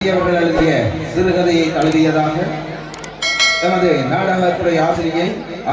அவர்கள் எழுதிய சிறுகதையை தழுவியதாக எமது நாடகத்துறை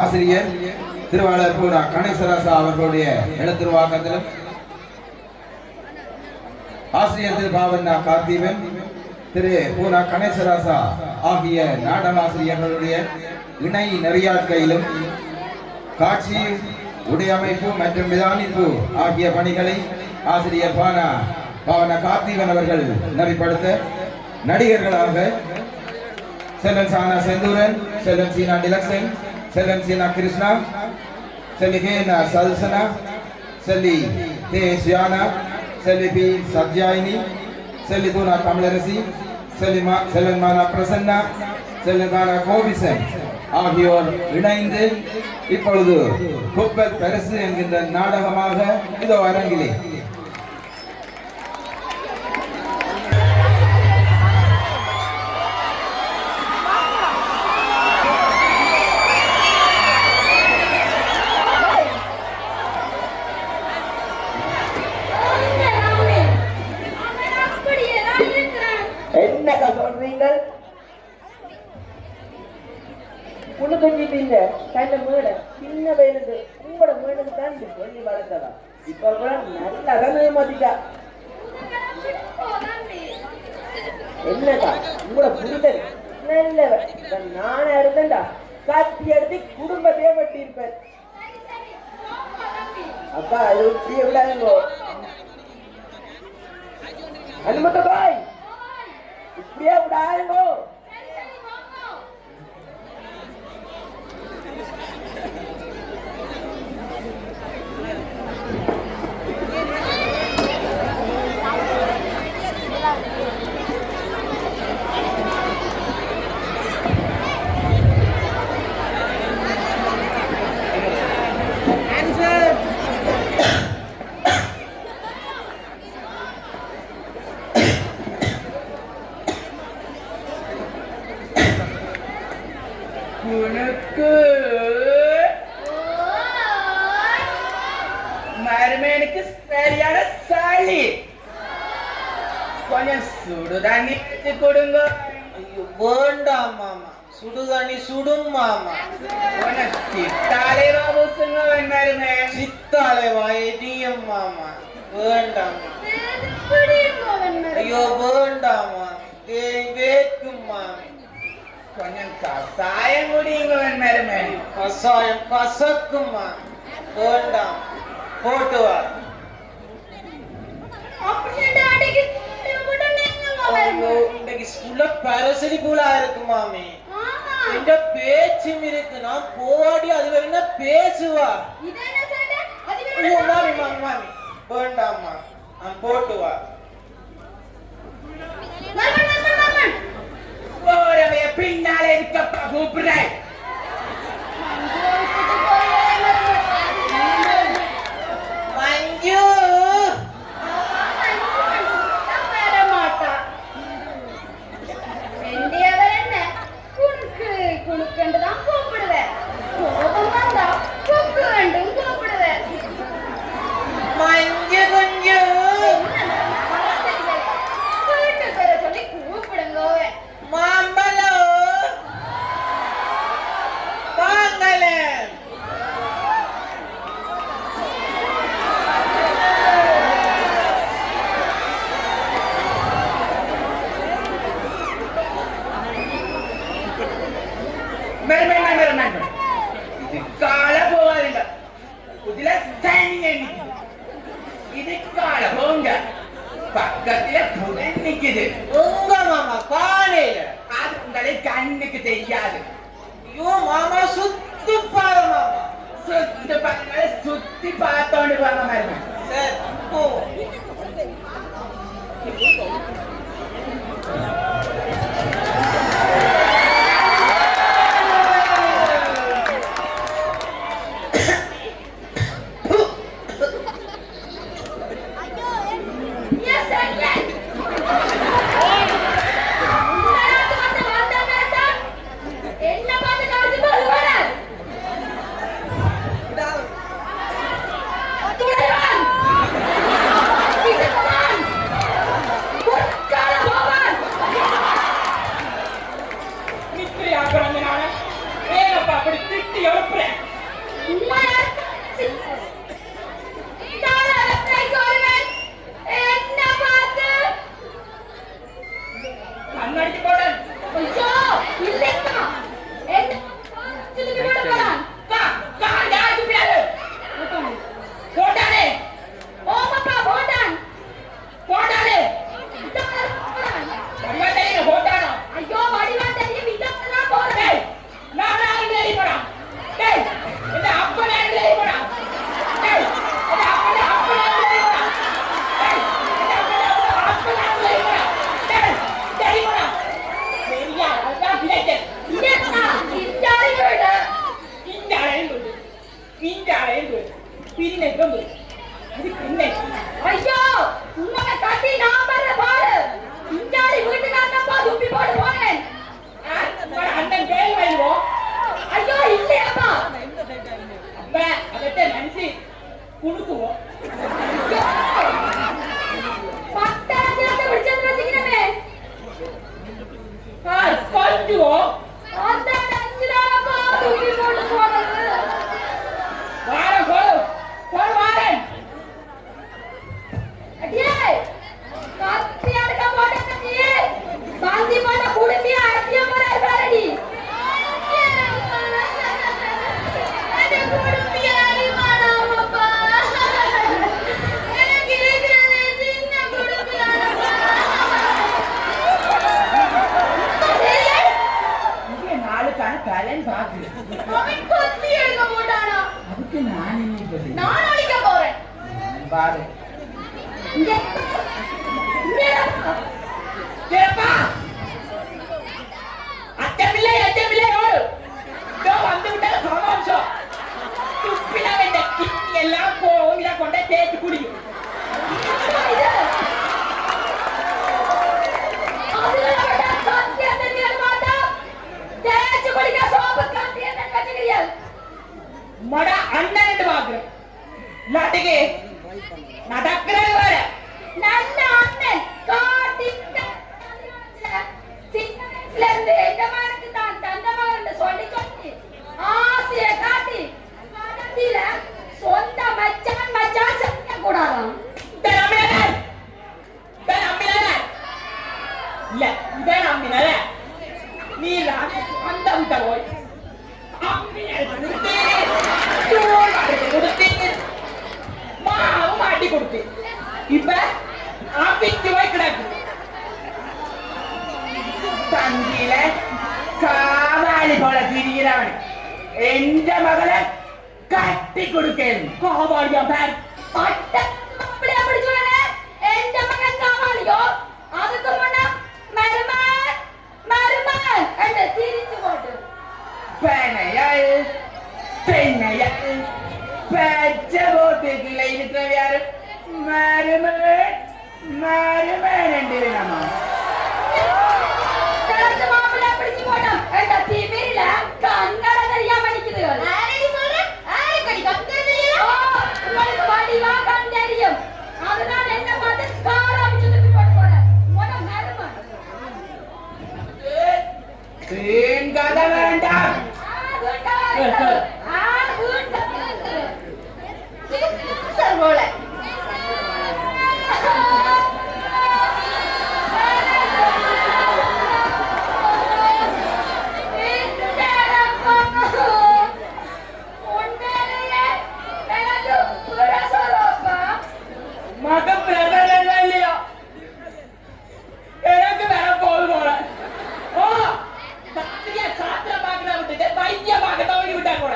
ஆசிரியர் திருவாளர் பூரா கணேசராசா அவர்களுடைய எழுத்துருவாக்கத்திலும் ஆசிரியர் திரு பாவண்ணா கார்த்திவன் திரு பூரா கணேசராசா ஆகிய நாடகாசிரியர்களுடைய இணை நெறியாட்கையிலும் காட்சி உடையமைப்பு மற்றும் விதானிப்பு ஆகிய பணிகளை ஆசிரியர் பாவண்ணா கார்த்திவன் அவர்கள் நெறிப்படுத்த நடிகர்களாக செல்வன் சானா செந்தூரன், செல்வன் சீனா டிலக்ஷன், செல்வன் சீனா கிருஷ்ணா, செல்வி கேனா சல்சனா, செல்வி தே சியானா, செல்வி பி சத்யாயினி, செல்வி தூனா தமிழரசி, செல்வன் மானா பிரசன்னா, செல்வன் மானா கோபிசன் ஆகியோர் இணைந்து இப்பொழுது குப்பத் பரிசு என்கின்ற நாடகமாக இதோ அரங்கிலே சின்ன வயலுக்கு உங்களோட மேலுக்கு தான் இந்த சொல்லி வளர்த்தலாம். இப்ப கூட நல்ல அகமைய மாத்திட்டா. என்னக்கா உங்களோட புரிதல் நல்லவன். நானே இருந்தேன்டா காட்சி எடுத்து குடும்பத்தையே வெட்டி இருப்பேன். அப்பா அது இப்படியே விடாதுங்கோ. அனுமத்த பாய் இப்படியே விடாதுங்கோ. மருமேனுக்கு சரியான சாலி கொஞ்சம் சுடுதண்ணி வச்சு கொடுங்க. ஐயோ வேண்டாம் மாமா, சுடுதண்ணி சுடும் மாமா. சித்தாலே வாபுசுங்க மருமே. சித்தாலே வாயம் மாமா, வேண்டாம். ஐயோ வேண்டாம் மாமி, வேட்கும் மாமி. கொஞ்சம் கசாயம் குடிங்க மருமே. கசாயம் கசக்கும் மாமி, வேண்டாம். போட்டு வா. இன்னைக்கு ஸ்கூல்ல பரசரி பூலா இருக்கு மாமி. என்ற பேச்சும் இருக்கு. நான் போடி அது வரைக்கும் பேசுவா. மாமி மாமி மாமி வேண்டாம்மா, நான் போட்டு வா. பின்னாலே இருக்கப்பா கூப்பிடுறேன். மஞ்சு குணுக்கண்டுதான் கூப்பிடுவேன். கோபம் வந்தா கூப்பு வேண்டும் கூப்பிடுவேன். மஞ்சு குஞ்சு வீட்டு பேரை சொல்லி கூப்பிடுங்க. மாம்பழோ வாங்கல. இதுக்கால போவாதில்ல. இதுல தண்ணி இதுக்கால போங்க. பக்கத்துல புடன் நிக்குது. உங்க மாமா காலையில அது உங்களை கண்ணுக்கு தெரியாது. ஐயோ மாமா சுத்தி பாரு மாமா. சுத்தி பாருங்க, சுத்தி பார்த்தோண்டு போங்க மருமன். சரி போ. என்ன பார்த்து காசு போது வராது. What? கண்ணாடி போடன் ஐயோ இல்லைக்கா என்ன திருப்பி போட போறான் யாரு பிள்ளைகள் போட்டானே ஓமப்பா போட்டான் போட்டானே போறான் கண்ணாடியில போட்டானோ ஐயோ வடிவா தெரியும் இதெல்லாம் போறேன் டேய் நான் ஏறி போறான் டேய் இந்த அப்பா ஏறி போறான் டேய் இந்த அப்பா ஏறி போறான் டேய் இந்த அப்பா ஏறி போறான் டேய் டேய் போறான் சரியா அதான் பிள்ளைகள் இல்லைக்கா இந்தாரி வீடு இந்த அழைந்து பின்னை கொண்டு அது பின்னை ஐயோ உன்னை கட்டி நான் வர்ற பாரு இந்தாரி வீட்டுக்காரப்பா துப்பி போடு போனேன் அண்ணன் கேள்வி வருவோம் ஐயோ இல்லையாப்பா அப்ப அதட்ட நினைச்சு குடுக்குவோம் பட்டாளத்தை விடுச்சது வச்சுக்கிறமே கொல்லுவோம் அந்த நஞ்சினாலப்பா துப்பி போட்டு போனது வாரம் வாரன் அடியே கத்தி அடக்க போட்ட கத்தி பாந்தி போட்ட குடும்பி அடிய போற பாரடி அட குடும்பி அடி மாடாமப்பா எனக்கு இருக்கிறது சின்ன குடும்பி அடப்பா இங்கே நாளுக்கான பலன் பாக்குது அவன் கொத்தி எடுக்க போட்டானா அதுக்கு நான் என்ன நான் அடிக்க போறேன் பாரு இங்க கேப்பா அத்தமில்லை ஓடு இதோ வந்து விட்டா சமாம்சம் துப்பில வேண்ட கிட்னி எல்லாம் போகும் இதை கொண்டே தேய்ச்சி குடிக்கும் மட அண்ணன் பாக்குறேன் நாட்டுக்கு நடக்கிறது வேற நல்ல அண்ணன் காட்டிட்ட சின்ன வயசுல இருந்து எஜமானுக்கு தான் தந்தமான்னு சொல்லி ஆசையை காட்டி கடைசியில சொந்த மச்சான் செய்ய கூடாதாம் இல்ல இதை நம்பினால நீ அந்த விட்ட போய் மாவும் மாட்டி கொடுத்து இப்ப ஆப்பிக்கு போய் கிடக்கு தந்தியில காவாளி போல திரிகிறவன் எந்த மகளை கட்டி கொடுக்கேன் காவாளியா பேர் பட்ட அப்படி அப்படி சொல்லல எந்த மகன் காவாலியோ அதுக்கு முன்ன மருமன் என்று திரிஞ்சு போட்டு பெண்ணையல் பச்ச போட்டுக்குள்ள இருக்கிற யாரு மருமன் என்று நம்ம கலந்து மாப்பிள்ளை பிடிச்சு போட்டோம் என்ற திமிரில கண்ணட தெரியாம நிக்குதுகள் உங்களுக்கு வடிவா கண் தெரியும் அதுதான் என்ன பார்த்து கார அமைச்சு தூக்கி போட்டு போறேன் உன மருமன் கதை வேண்டாம் போல மகன் பிரதமர் இல்லையா எனக்கு வேற போல ஓ சத்திய சாத்திர பாக்குற விட்டுட்டு வைத்திய பார்க்க தவறி விட்டா கூட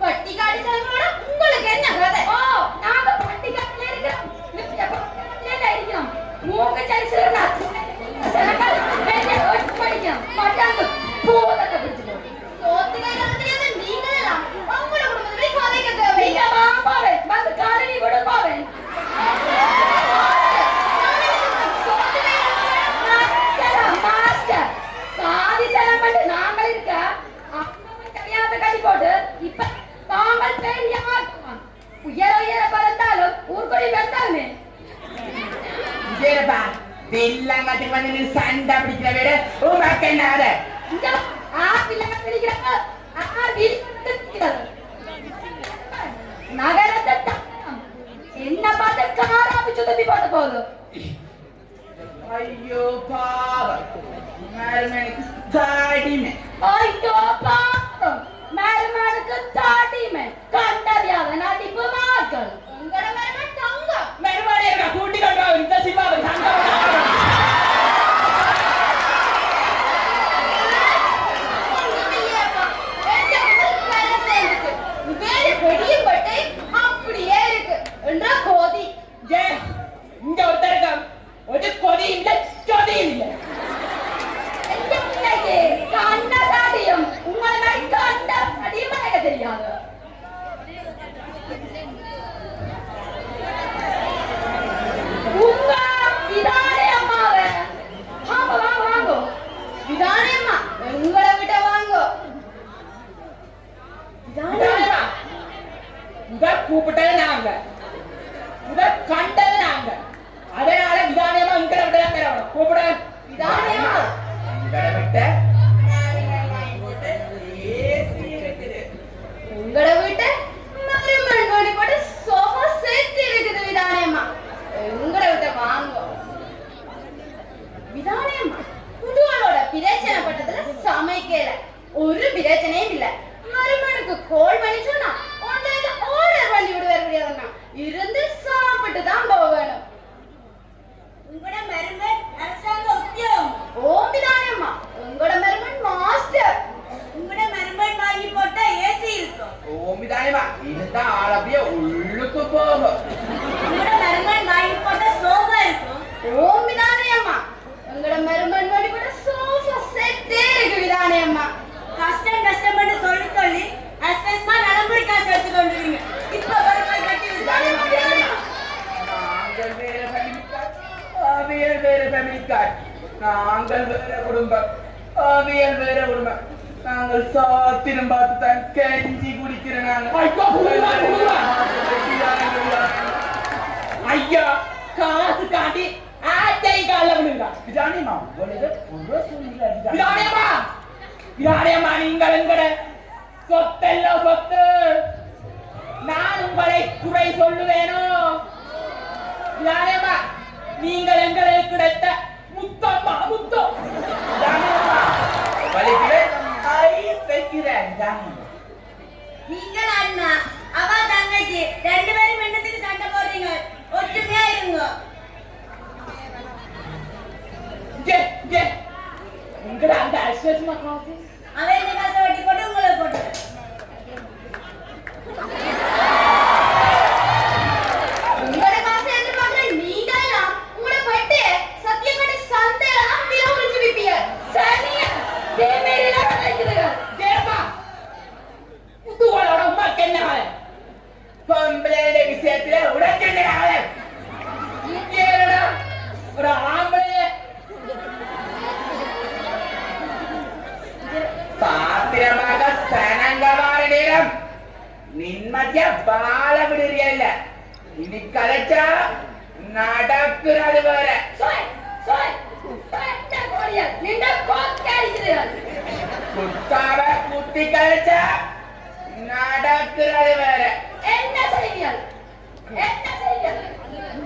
பட்டிக்காடி தலைவரோட உங்களுக்கு என்ன கதை ஓ நாங்க பட்டிக்காட்டில இருக்கிறோம் இருக்கிறோம் மூக்க சரிசில சரக்கால் வேண்டிய ஒட்டு படிக்கும் பட்டாந்து பூதத்தை பிடிச்சு சோத்துக்கை கதையாத நீங்களா உங்களோட குடும்பத்துல கதைக்க தேவை நீங்க வாப்பாவே வந்து காரணி கூட பாவே மாஸ்டர் சாதி செலமட்டு நாங்கள் இருக்க கல்யாணத்தை கட்டி போட்டு இப்ப தாங்கள் பெரிய உயர பறந்தாலும் ஊர்கொடி வந்தாலுமே விஜயப்பா வெள்ளங்காட்டி வந்து நீ சண்டை பிடிக்கிற வீடு உனக்கு என்ன ஆறு இங்க பிள்ளைங்க பிடிக்கிறாங்க நகரத்தை என்ன பார்த்து காராப்பி சுத்தி போட்டு போகுது ஐயோ பாவம் மருமனுக்கு தாடிமை. ஐயோ பாப்பம் மருமனுக்கு தாடிமை கண்டறியாத நடிப்பு மாக்கள் உங்களோட மருமன் தங்கம் மருமனை என்ன கூட்டி கொண்டு வா, இந்த சிவாவை தங்கம் அப்படியே இருக்கு என்ற கோதி இங்க ஒருத்தருக்கம் ஒரு கொதி இல்ல சொதி இல்ல. கண்ட சாதியம் உங்களை கண்ட அதிகமா எனக்கு தெரியாது. உங்க விதானே அம்மாவை ஆமா வாங்க வாங்க விதானே அம்மா உங்களை விட்ட வாங்க விதானமா இத கூப்பிட்டது நாங்க, இத கண்டது நாங்க. அதனால விதானமா இங்கட விட தரணும். கூப்பிட விதானமா இங்கட விட்ட உங்களோட வீட்டை மருமகன் கோடி போட்டு சோஃபா செட் இருக்குது விதானேம்மா உங்களோட வீட்டை வாங்க விதானேம்மா புதுவாளோட பிரச்சனை பட்டதுல சமைக்கல ஒரு பிரச்சனையும் இல்ல மருமகனுக்கு கோல் பண்ணி சொன்னா ஆன்லைன்ல ஆர்டர் பண்ணி விடுவாருன்னா இருந்து சாப்பிட்டு தான் போகணும் உங்களோட மருமகன் அரசாங்க உத்தியோகம் ஓ விதானேம்மா உங்களோட மருமகன் மாஸ்டர் உங்களோட மருமகன் வாங்கி போட்டா ஏசி இருக்கும் ஓம் விதானமா இருந்தா ஆளப்பிய உள்ளுக்கு போகும். உங்களோட மருமகன் வாங்கி போட்டா சோஃபா இருக்கும் ஓம் விதானேம்மா உங்களோட மருமகன் வாங்கி போட்டா சோஃபா செட்டே இருக்கு விதானேம்மா கஷ்டப்பட்டு சொல்லி சொல்லி அஸ்பெஸ்மா நலம்புரி காசு எடுத்துக்கொண்டிருக்கீங்க இப்ப மருமகன் கட்டி விதானேம்மா நாங்கள் வேற ஃபேமிலிக்கார், அவியல் வேற ஃபேமிலிக்கார். நாங்கள் வேற குடும்பம், அவியல் வேற குடும்பம். நாங்கள் சாத்திரம் பார்த்து தான் கஞ்சி குடிக்கிறோம். ஐயா காசு காட்டி ஆட்டை கால விடுங்க. விதானியம்மா உங்களுக்கு ஒரு சூழ்நிலை விதானியம்மா விதானியம்மா நீங்கள் எங்கட சொத்தெல்லாம் சொத்து. நான் உங்களை குறை சொல்லுவேனோ? விதானியம்மா நீங்கள் எங்களுக்கு கிடைத்த முத்தம்மா முத்தம். விதானியம்மா வலிக்கிறேன் ஐஸ் வைக்கிறேன். நீங்கள் அண்ணா அவ தங்கச்சி ரெண்டு பேரும் என்னத்துக்கு சண்டை போடுறீங்க ஒற்றுமையா இருங்க உங்கட அந்த அஸ்வஸ்மா காசு அவன் இந்த காசை வட்டி போட்டு உங்களை போட்டு உங்களோட காசை எதிர்பார்க்கிற நீங்களா உங்களோட பட்டு சத்தியப்பட்டு சந்தையெல்லாம் விலை உறிஞ்சு விப்பீங்க சரியா தேமேரிலாம் நினைக்கிறீங்க கேப்பா புத்துகளோட உமாக்கு என்ன வேலை? பொம்பளையோட விஷயத்துல உனக்கு என்ன வேலை? இங்கேடா ஒரு ஆம்பளைய பாத்திரமாக சனங்கவார நேரம் நிம்மதிய வாழ விடுறியல்ல. இனி கலைச்சா நடக்குறது வேற. சோய் சோய் பட்ட கோடியா நின்ற கோக்கடிக்கிறீர்கள் குத்தாவ குத்தி கலைச்சா நடக்குறது வேற. என்ன செய்வீர்கள் என்ன செய்வீர்கள்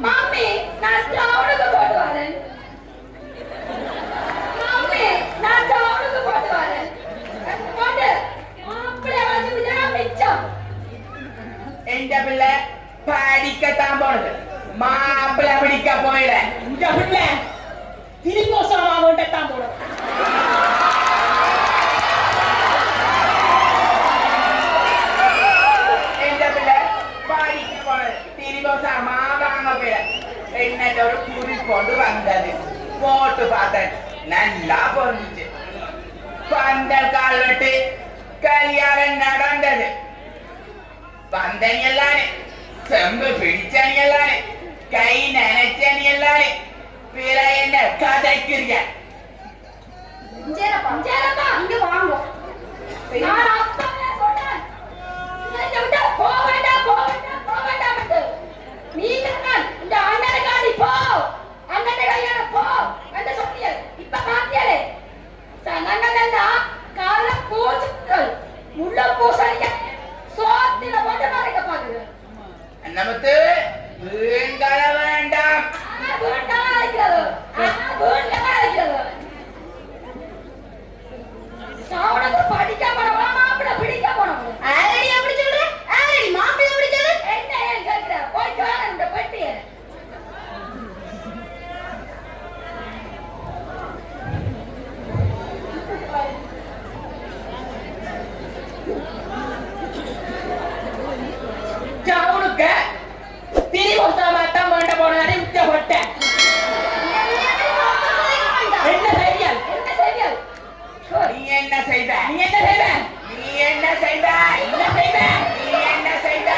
மம்மி நான் டவுனுக்கு போட்டு வரேன் மம்மி நான் டவுனுக்கு போட்டு வரேன் போட்டு அப்படியே வந்து விடா மிச்சம் எந்த பிள்ளை படிக்கத்தான் போனது, மாப்பிள்ளை பிடிக்க போயிட. இந்த பிள்ளை திருக்கோசமா கொண்டத்தான் போனது. எந்த பிள்ளை படிக்க போனது, திருக்கோசமா வாங்க போயிட. என்னட்ட ஒரு குறி கொண்டு வந்தது, போட்டு பார்த்தேன், நல்லா பொருந்துச்சு. பந்தல் கால் வெட்டி கல்யாணம் நடந்தது. வந்தனி எல்லானே, செம்பு பிடிச்சனி எல்லானே, கை நினைச்சனி எல்லானே. பிற என்ன கதைக்கிறீங்க? பஞ்சேரப்பா இங்க வாங்க நான் அப்பவே சொன்னேன் இங்க விட்டா போக வேண்டாம் நீங்க தான் இந்த அண்ணனுக்காண்டி போ அண்ணனை கல்யாணம் போ என்று சொன்னீங்க. இப்ப பாத்தியாலே சனங்கள்னா கால பூச்சுக்கள் முள்ள பூசணிக்க சோத்தில போட்டு மறைக்க பாக்குது. நமக்கு வேண்டாம் வேண்டாம் இருக்கிறது என்ன செய்த நீ என்ன செய்த நீ என்ன செய்த என்ன செய்த நீ என்ன செய்த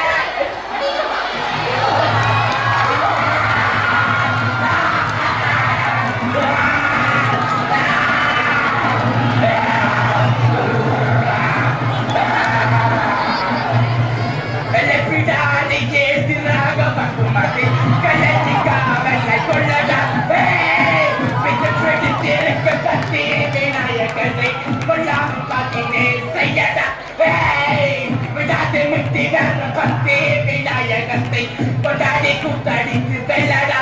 விநாயகத்தை கொண்டாடி கூத்தடித்து வெள்ளடா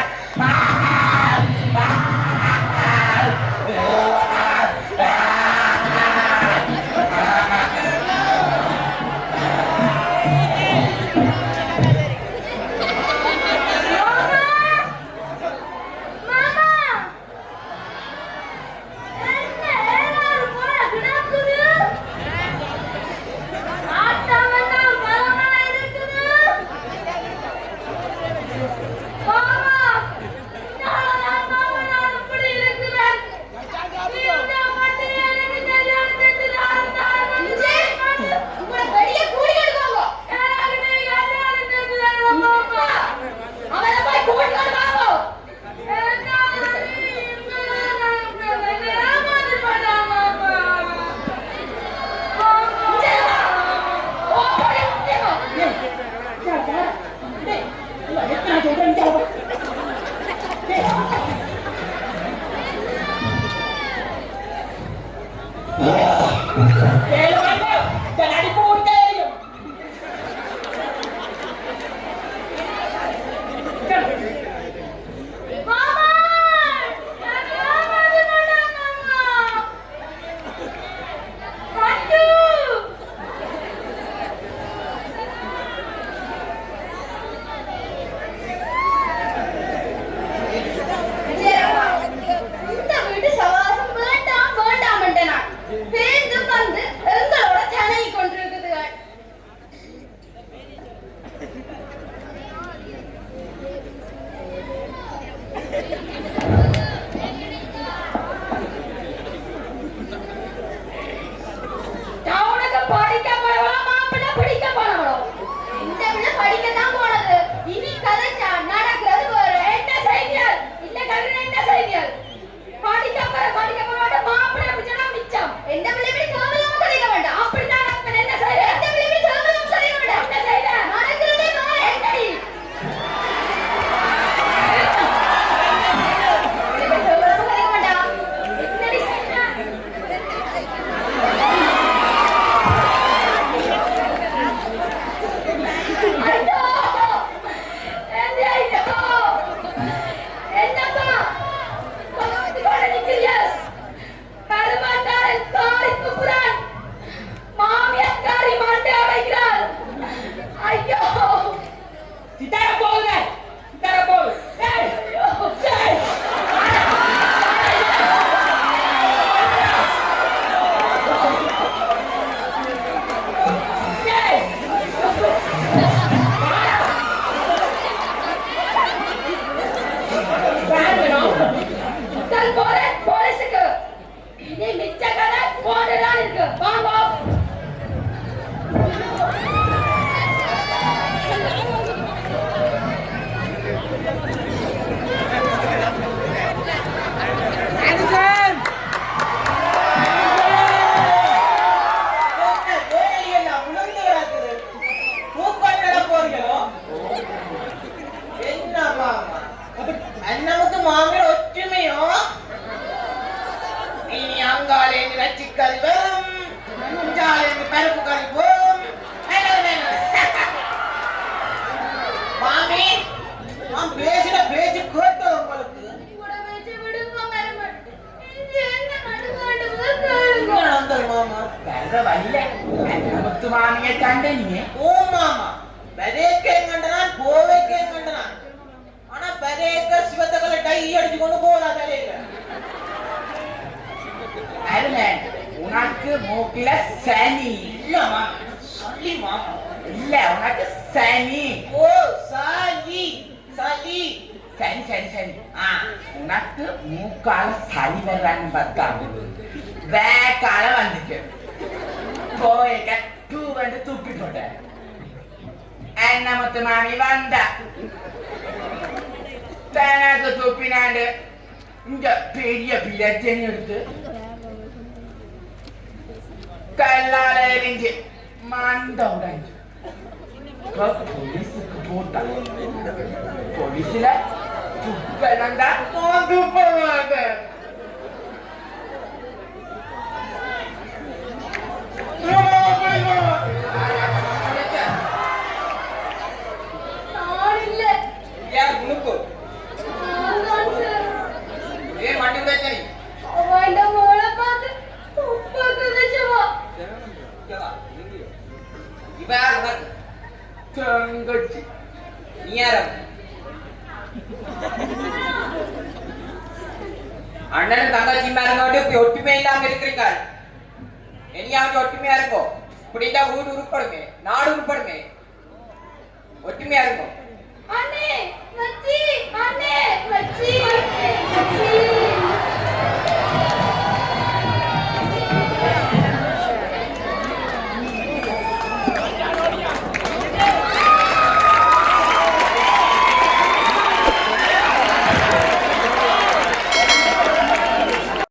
உனக்கு மூக்கில சனி இல்லமா சொல்லிமா இல்ல உனக்கு சனி ஓ சனி சனி சரி சரி சரி உனக்கு மூக்கால சளி வர்றான்னு பார்த்தா பேக்கால வந்துச்சு போய்க்க டூ வந்து தூக்கி போட்டேன் என்ன முத்து மாமி வந்தா பேனாக்கு தூப்பினாண்டு இங்க பெரிய பிளச்சனி எடுத்து கல்லால எரிஞ்சு மண்ட உடைஞ்சு போலீஸுக்கு போட்டா போலீஸ்ல துப்பெல்லாம் தான் துப்ப மாட்டேன் நான் இல்ல. யார் உனக்கு நான் சார். ஏன் மண்டி உடைச்சனி அவன்ட மோளை பார்த்து உப்பாக்கு வச்சவா. இவ யார் உனக்கு தங்கச்சி நீ யார் அண்ணனும் தங்கச்சி மேலோட இப்படி ஒற்றுமை இல்லாம இருக்கிறீங்க இனியாவது ஒற்றுமையா இருக்கும் இப்படிதான் ஊர் உருப்படுமே நாடு உருப்படுமே ஒற்றுமையா இருக்கும் அண்ணே மச்சி அண்ணே மச்சி மச்சி